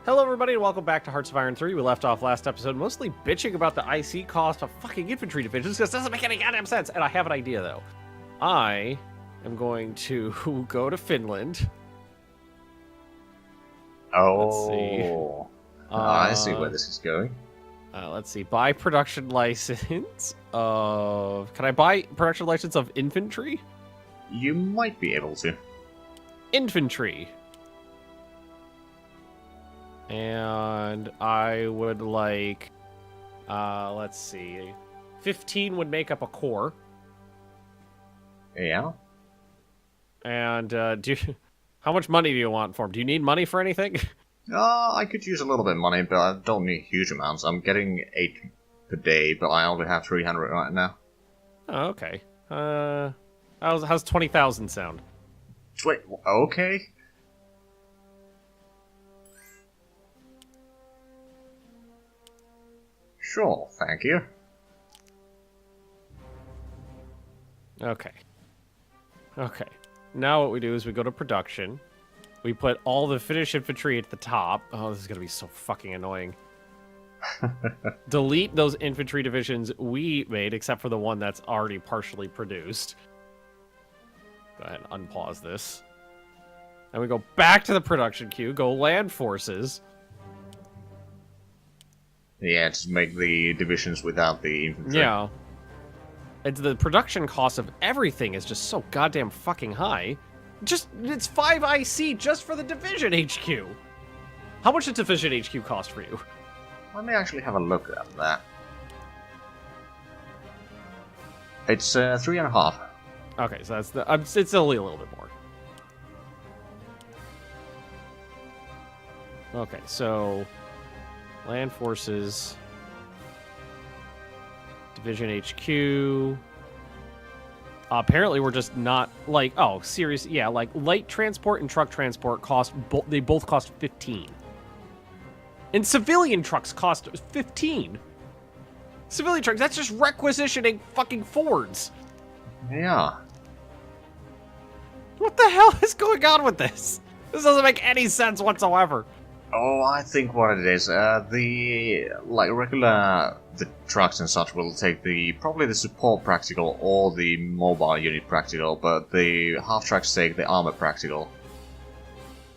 Hello everybody and welcome back to Hearts of Iron 3. We left off last episode mostly bitching about the IC cost of fucking infantry divisions because it doesn't make any goddamn sense. And I have an idea though. I am going to go to Finland. Oh, let's see. I see where this is going. Let's see. Buy production license of... Can I buy production license of infantry? You might be able to. Infantry. And I would like, let's see, 15 would make up a corps. Yeah. And how much money do you want for them? Do you need money for anything? I could use a little bit of money, but I don't need huge amounts. I'm getting 8 per day, but I only have 300 right now. Oh, okay. How's 20,000 sound? Wait, okay. Sure, thank you. Okay. Okay. Now what we do is we go to production. We put all the Finnish infantry at the top. Oh, this is going to be so fucking annoying. Delete those infantry divisions we made, except for the one that's already partially produced. Go ahead and unpause this. And we go back to the production queue, go land forces. Yeah, just make the divisions without the infantry. Yeah. It's the production cost of everything is just so goddamn fucking high. It's 5 IC just for the division HQ. How much does division HQ cost for you? Let me actually have a look at that. It's 3.5. Okay, so that's the it's only a little bit more. Okay, so land forces, division HQ. Apparently, we're just not like serious. Yeah, like light transport and truck transport cost. They both cost 15. And civilian trucks cost 15. Civilian trucks. That's just requisitioning fucking Fords. Yeah. What the hell is going on with this? This doesn't make any sense whatsoever. Oh, I think what it is, the trucks and such will take probably the support practical or the mobile unit practical, but the half-tracks take the armor practical.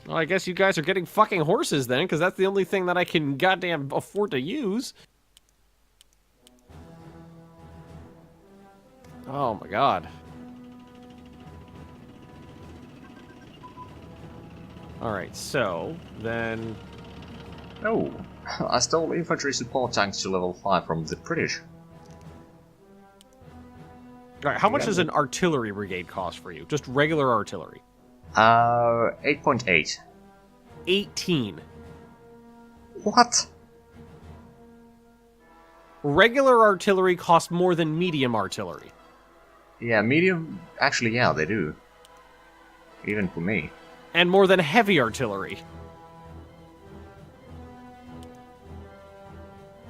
Well, I guess you guys are getting fucking horses then, because that's the only thing that I can goddamn afford to use. Oh my god. Alright, so, then... Oh, I stole infantry support tanks to level 5 from the British. Alright, how much does an artillery brigade cost for you? Just regular artillery. 8.8. 18. What? Regular artillery costs more than medium artillery. Yeah, medium... Actually, yeah, they do. Even for me. And more than heavy artillery.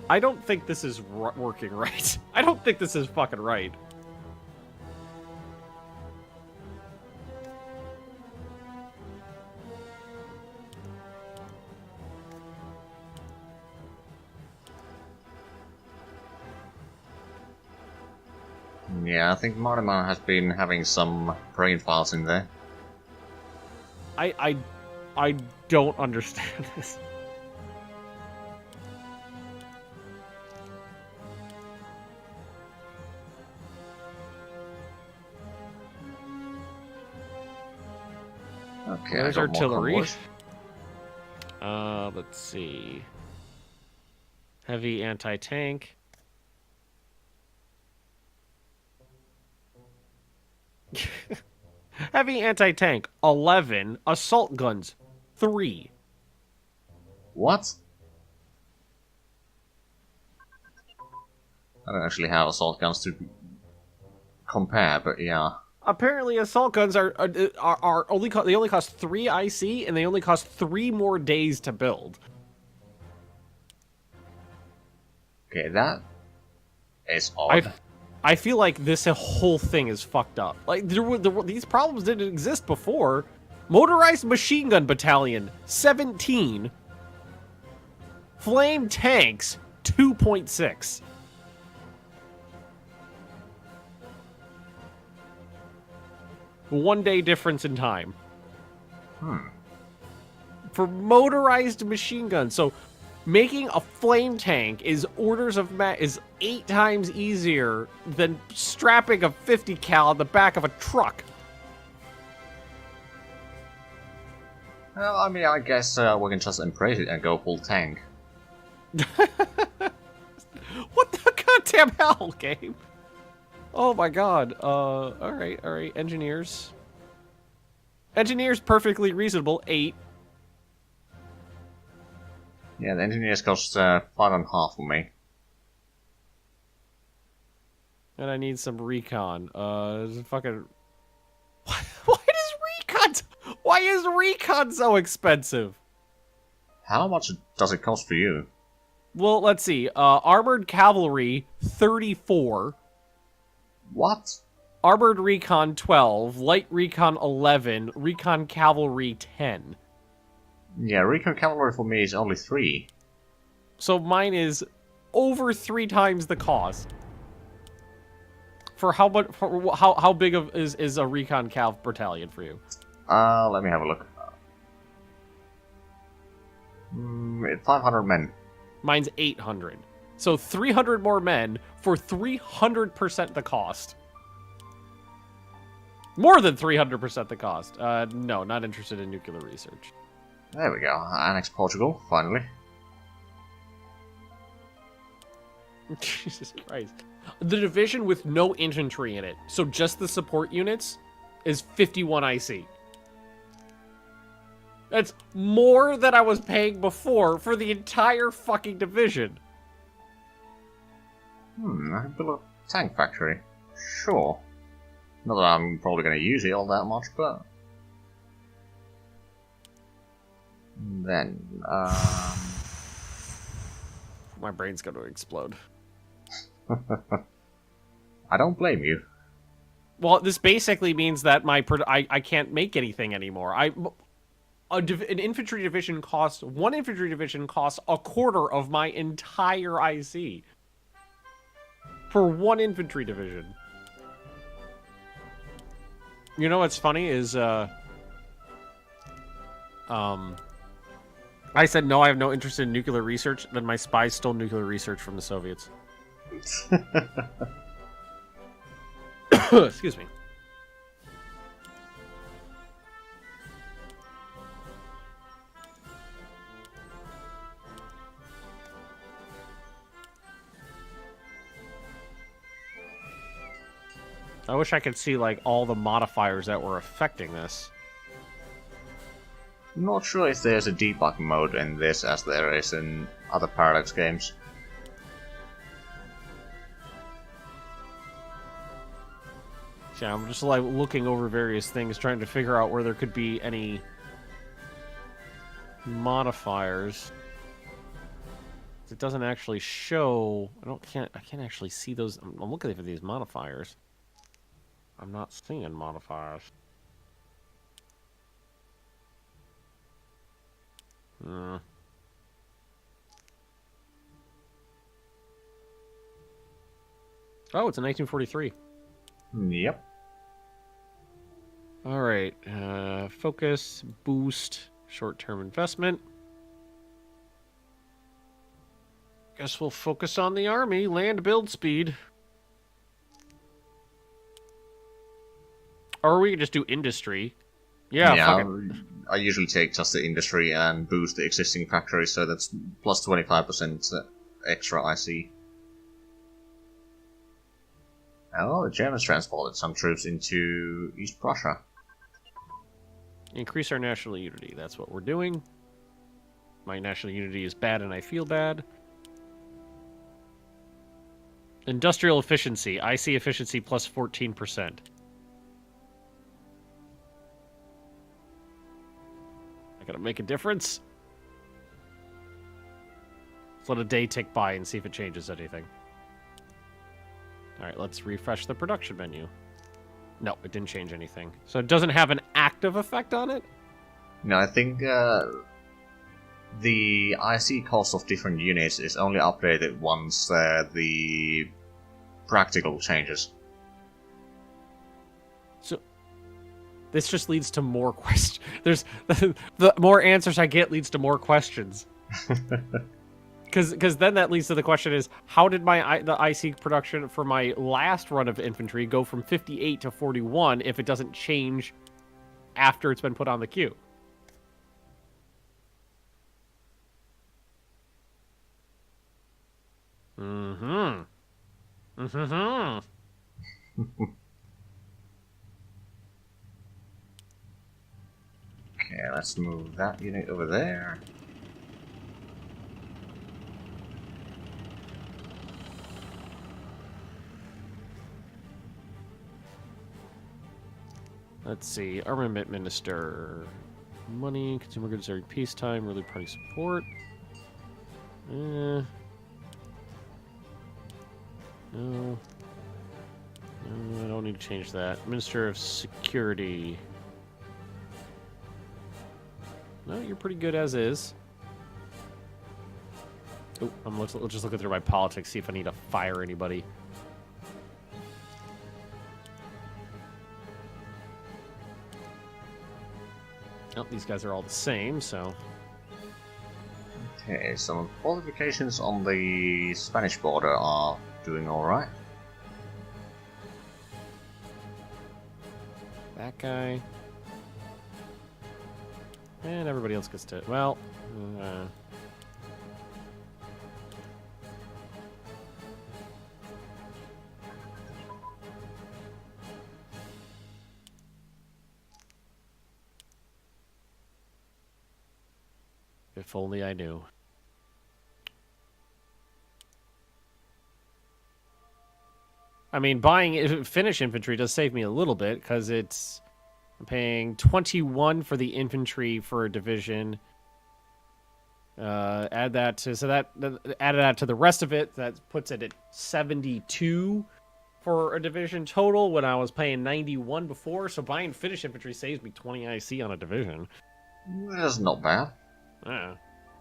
I don't think this is working right. I don't think this is fucking right. Yeah, I think Marneman has been having some brain files in there. I don't understand this. Okay, there's I got artillery. more Let's see. Heavy anti-tank. Heavy anti-tank, 11. Assault guns, 3. What? I don't actually have assault guns to compare, but yeah. Apparently, assault guns are only they only cost 3 IC, and they only cost 3 more days to build. Okay, that is odd. I feel like this whole thing is fucked up. Like these problems didn't exist before. Motorized machine gun battalion, 17. Flame tanks, 2.6. One day difference in time. For motorized machine guns. So making a flame tank is is 8 times easier than strapping a 50 cal on the back of a truck. Well, I mean, I guess we can just embrace it and go full tank. What the goddamn hell, game? Oh my god. Alright. Engineers. Engineers, perfectly reasonable. 8. Yeah, the engineers cost 5.5 for me. And I need some recon. Fucking... Why is recon so expensive? How much does it cost for you? Well, let's see. Armored cavalry, 34. What? Armored recon, 12. Light recon, 11. Recon cavalry, 10. Yeah, recon cavalry for me is only 3. So mine is over 3 times the cost. For how much? For how big of is a recon cav battalion for you? Let me have a look. 500 men. Mine's 800. So 300 more men for 300% the cost. More than 300% the cost. No, not interested in nuclear research. There we go. Annex Portugal, finally. Jesus Christ. The division with no infantry in it, so just the support units, is 51 IC. That's more than I was paying before for the entire fucking division. I can build a tank factory. Sure. Not that I'm probably going to use it all that much, but... Then, My brain's going to explode. I don't blame you. Well, this basically means that I can't make anything anymore. One infantry division costs a quarter of my entire IC. For one infantry division. You know what's funny is, I said no, I have no interest in nuclear research, then my spies stole nuclear research from the Soviets. Excuse me. I wish I could see, like, all the modifiers that were affecting this. I'm not sure if there's a debug mode in this as there is in other Paradox games. Yeah, I'm just, like, looking over various things, trying to figure out where there could be any modifiers. It doesn't actually show... I can't actually see those... I'm looking for these modifiers. I'm not seeing modifiers. Oh, it's in 1943. Yep. Alright, focus, boost, short-term investment. Guess we'll focus on the army, land build speed. Or we could just do industry. Yeah, fuck it. I usually take just the industry and boost the existing factory, so that's plus 25% extra IC. Oh, the Germans transported some troops into East Prussia. Increase our national unity. That's what we're doing. My national unity is bad and I feel bad. Industrial efficiency. IC efficiency plus 14%. Gonna make a difference. Let's let a day tick by and see if it changes anything. Alright, let's refresh the production menu. No, it didn't change anything. So it doesn't have an active effect on it? No, I think The IC cost of different units is only updated once the practical changes. So this just leads to more questions. There's the more answers I get leads to more questions. Because then that leads to the question is, how did the IC production for my last run of infantry go from 58 to 41 if it doesn't change after it's been put on the queue? Mm-hmm. Mm-hmm. Okay, let's move that unit over there. Let's see. Armament Minister. Money, consumer goods during peacetime, really party support. No. No, I don't need to change that. Minister of Security. No, you're pretty good as is. Oh, let's just look through my politics, see if I need to fire anybody. Oh, these guys are all the same, so... Okay, some fortifications on the Spanish border are doing alright. That guy. And everybody else gets to... Well... if only I knew. I mean, buying Finnish infantry does save me a little bit, because I'm paying 21 for the infantry for a division. Add that to... So added that to the rest of it, that puts it at 72 for a division total, when I was paying 91 before. So buying Finnish infantry saves me 20 IC on a division. That's not bad. Yeah.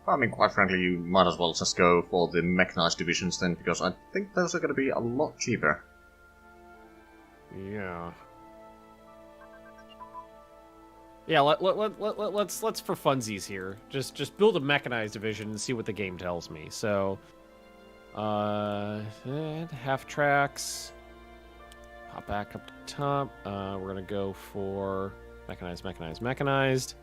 I mean, quite frankly, you might as well just go for the mechanized divisions then, because I think those are going to be a lot cheaper. Yeah. Yeah, let's for funsies here. Just build a mechanized division and see what the game tells me. So, half tracks. Hop back up to top. We're gonna go for mechanized.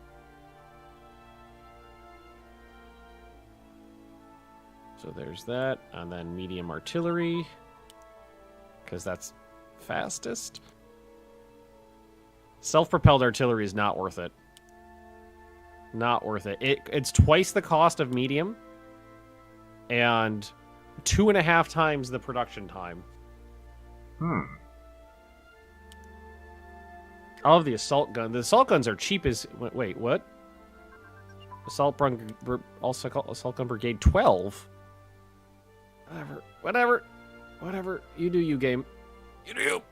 So there's that, and then medium artillery, because that's fastest. Self-propelled artillery is not worth it. Not worth it. It's twice the cost of medium, and 2.5 times the production time. I love the assault gun. The assault guns are cheap as... Wait, what? Assault gun brigade 12? Whatever. You do you, game. You do you.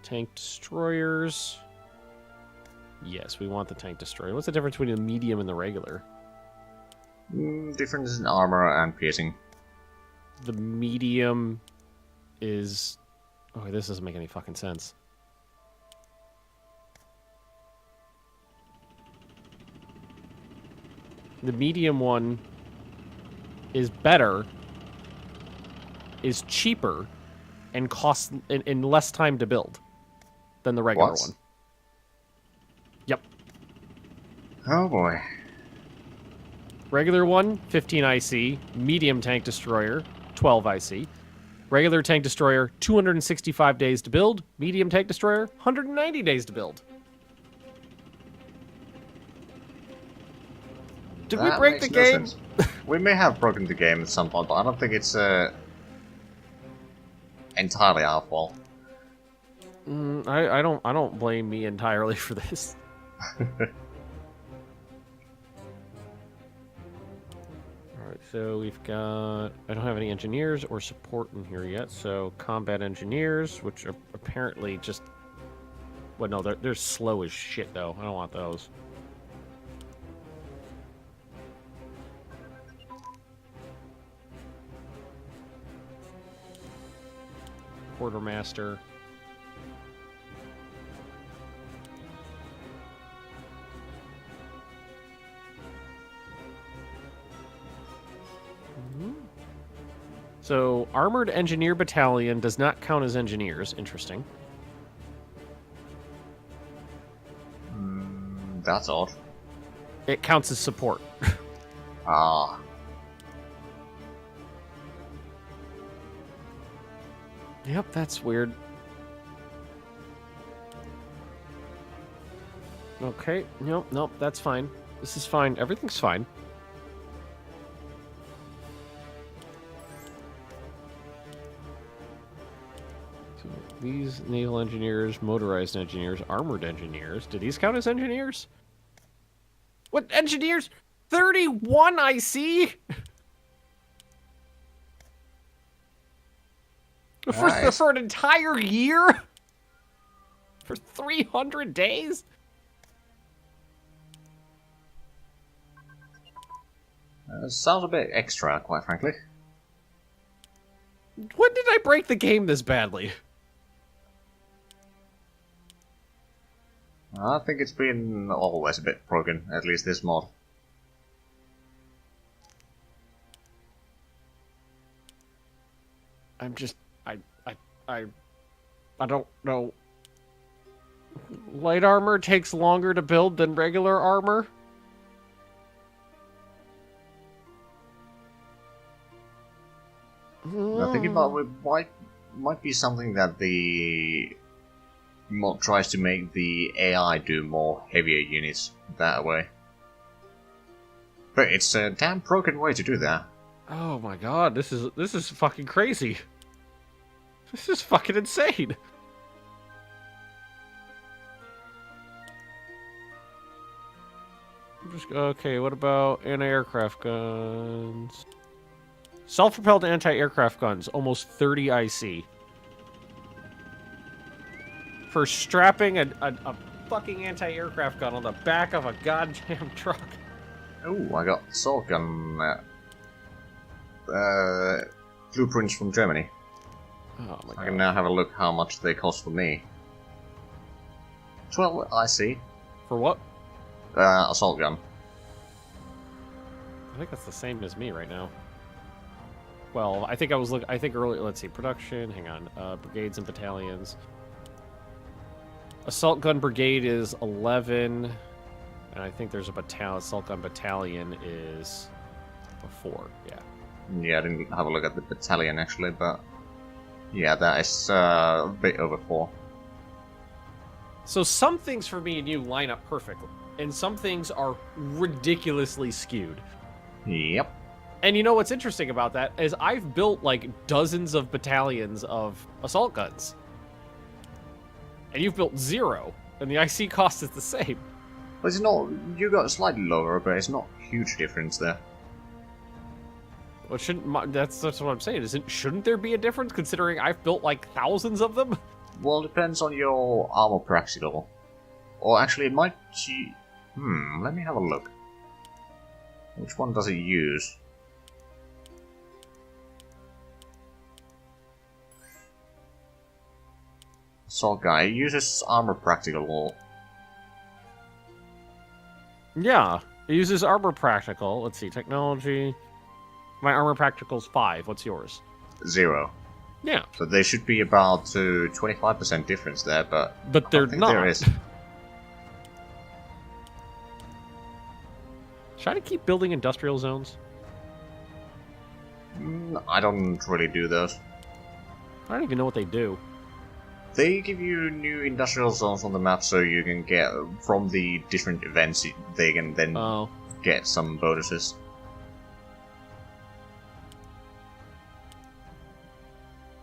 Tank destroyers. Yes, we want the tank destroyer. What's the difference between the medium and the regular? Difference in armor and piercing. The medium is... Oh, this doesn't make any fucking sense. The medium one is better, is cheaper, and costs in less time to build than the regular one. Yep. Oh boy. Regular one, 15 IC. Medium tank destroyer, 12 IC. Regular tank destroyer, 265 days to build. Medium tank destroyer, 190 days to build. Did we break the game? We may have broken the game at some point, but I don't think it's entirely our fault. I don't blame me entirely for this. Alright, so we've got... I don't have any engineers or support in here yet, so combat engineers, which are apparently just Well, no, they're slow as shit, though. I don't want those. Quartermaster. So, Armored Engineer Battalion does not count as engineers. Interesting. That's odd. It counts as support. Ah. Yep, that's weird. Okay, nope, that's fine. This is fine. Everything's fine. So these naval engineers, motorized engineers, armored engineers. Do these count as engineers? What engineers? 31 I see. Nice. For an entire year? For 300 days? Sounds a bit extra, quite frankly. When did I break the game this badly? I think it's been always a bit broken, at least this mod. I'm just... I don't know. Light armor takes longer to build than regular armor? I think it might be something that the mod tries to make the AI do more heavier units that way. But it's a damn broken way to do that. Oh my god, this is fucking crazy. This is fucking insane. Okay, what about anti-aircraft guns? Self-propelled anti-aircraft guns, almost 30 IC. For strapping a fucking anti-aircraft gun on the back of a goddamn truck. Oh, I got assault gun blueprints from Germany. Oh my god. I can now have a look how much they cost for me. 12 IC. For what? Assault gun. I think that's the same as me right now. Well, I think I was looking. I think earlier. Let's see, production. Hang on. Brigades and battalions. Assault gun brigade is 11, and I think there's a battalion. Assault gun battalion is a 4. Yeah. Yeah, I didn't have a look at the battalion actually, but yeah, that is a bit over 4. So some things for me and you line up perfectly, and some things are ridiculously skewed. Yep. And you know what's interesting about that is I've built like dozens of battalions of assault guns. And you've built 0, and the IC cost is the same. But it's not. You got slightly lower, but it's not a huge difference there. Well, that's what I'm saying. Shouldn't there be a difference considering I've built like thousands of them? Well, it depends on your armor practical. Or actually, it might. Let me have a look. Which one does it use? Assault guy. It uses armor practical. Yeah, it uses armor practical. Let's see, technology. My armor practical's 5. What's yours? 0. Yeah. So there should be about 25% difference there, but they're I think not. there is. Try to keep building industrial zones. I don't really do those. I don't even know what they do. They give you new industrial zones on the map so you can get, from the different events, they can then get some bonuses.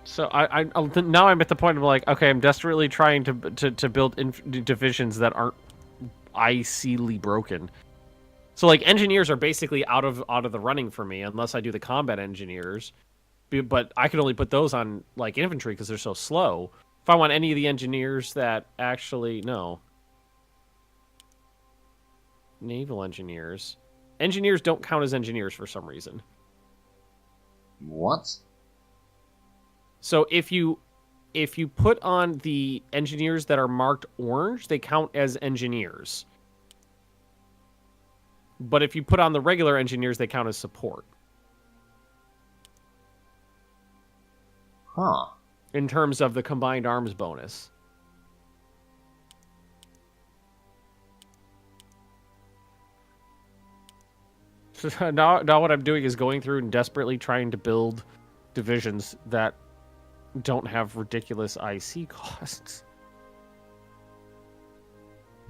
So now I'm at the point of like, okay, I'm desperately trying to build divisions that aren't IC-ly broken. So like engineers are basically out of the running for me unless I do the combat engineers, but I can only put those on like infantry because they're so slow. If I want any of the engineers that actually... No. Naval engineers. Engineers don't count as engineers for some reason. What? So if you put on the engineers that are marked orange, they count as engineers. But if you put on the regular engineers, they count as support. Huh. In terms of the combined arms bonus. So now what I'm doing is going through and desperately trying to build divisions that don't have ridiculous IC costs.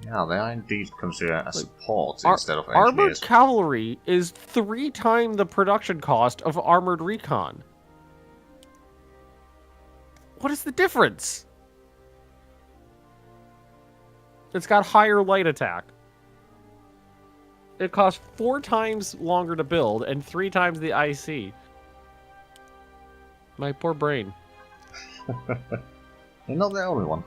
Yeah, they are indeed considered as support instead of Armored engineers. cavalry is 3 times the production cost of armored recon. What is the difference? It's got higher light attack. It costs 4 times longer to build and 3 times the IC. My poor brain. You're not the only one.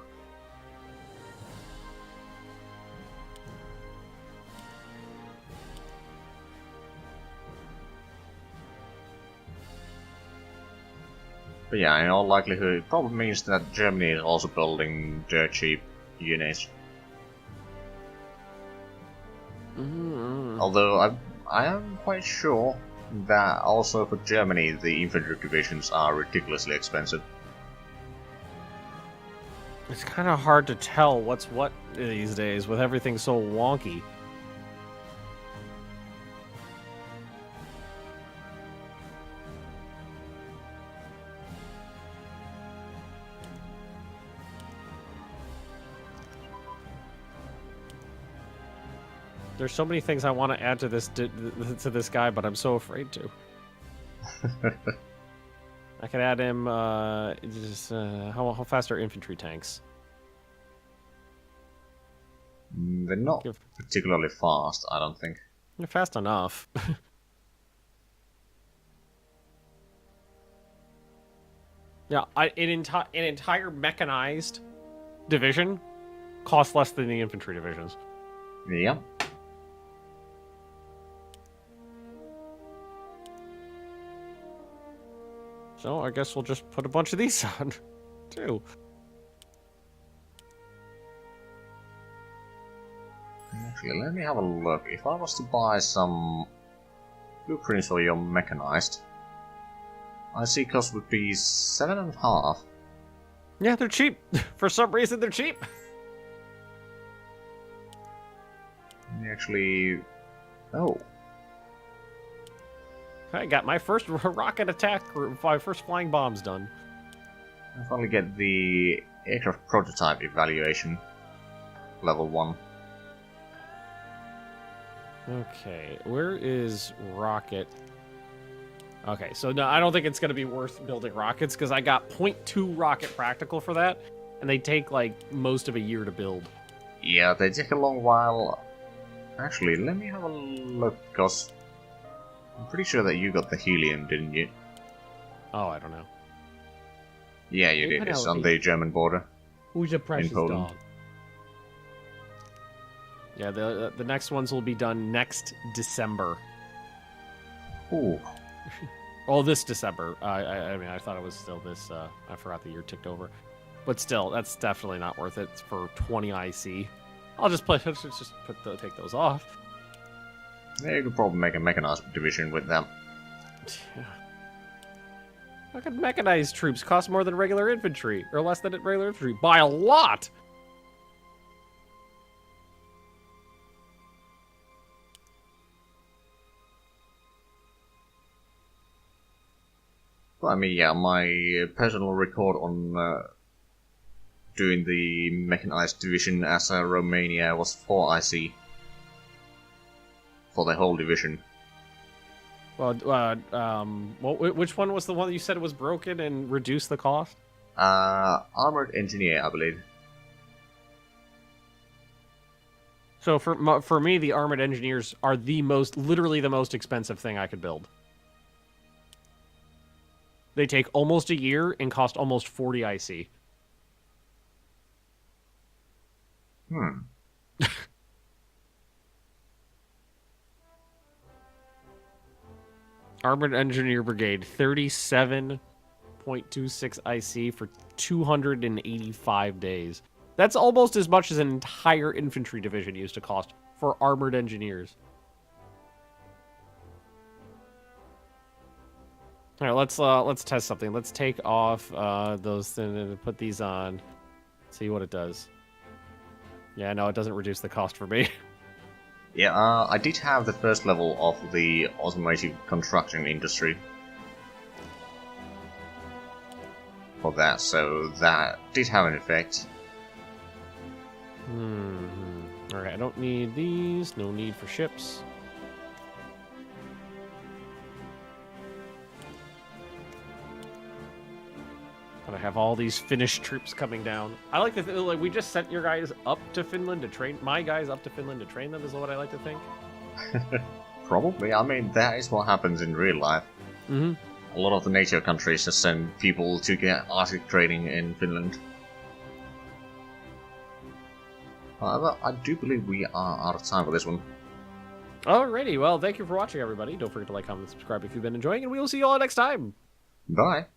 But yeah, in all likelihood, it probably means that Germany is also building dirt cheap units. Although I am quite sure that also for Germany the infantry divisions are ridiculously expensive. It's kind of hard to tell what's what these days with everything so wonky. There's so many things I want to add to this guy, but I'm so afraid to. I could add him. How fast are infantry tanks? They're not particularly fast, I don't think. They're fast enough. Yeah, an entire mechanized division costs less than the infantry divisions. Yeah. So I guess we'll just put a bunch of these on, too. Actually, let me have a look. If I was to buy some blueprints for your mechanized, I see cost would be 7.5. Yeah, they're cheap. For some reason, they're cheap. Actually, oh. I got my first rocket attack, my first flying bombs done. I finally get the aircraft prototype evaluation, level 1. Okay, where is rocket? Okay, so no, I don't think it's going to be worth building rockets, because I got 0.2 rocket practical for that, and they take, like, most of a year to build. Yeah, they take a long while. Actually, let me have a look, because I'm pretty sure that you got the helium, didn't you? Oh, I don't know. Yeah, you did. It's on the German border. Who's your precious Poland. dog? Yeah, the next ones will be done next December. Ooh. Oh, this December. I mean, I thought it was still this. I forgot the year ticked over. But still, that's definitely not worth it for 20 IC. I'll just take those off. Yeah, you could probably make a mechanized division with them. Yeah. How could mechanized troops cost more than regular infantry? Or less than regular infantry? By a lot! Well, I mean, yeah, my personal record on doing the mechanized division as a Romania was 4 IC. For the whole division. Well, which one was the one that you said was broken and reduced the cost? Armored engineer, I believe. So for me, the armored engineers are literally the most expensive thing I could build. They take almost a year and cost almost 40 IC. Hmm. Armored Engineer Brigade, 37.26 IC for 285 days. That's almost as much as an entire infantry division used to cost for armored engineers. All right, let's test something. Let's take off those and put these on. See what it does. Yeah, no, it doesn't reduce the cost for me. Yeah, I did have the first level of the automotive construction industry for that, so that did have an effect. Alright, I don't need these. No need for ships. But I have all these Finnish troops coming down. I like to like we just sent your guys up to Finland to train my guys up to Finland to train them is what I like to think. Probably. I mean, that is what happens in real life. Mm-hmm. A lot of the NATO countries just send people to get Arctic training in Finland. However, I do believe we are out of time for this one. Alrighty, well, thank you for watching, everybody. Don't forget to like, comment, and subscribe if you've been enjoying, and we will see you all next time. Bye!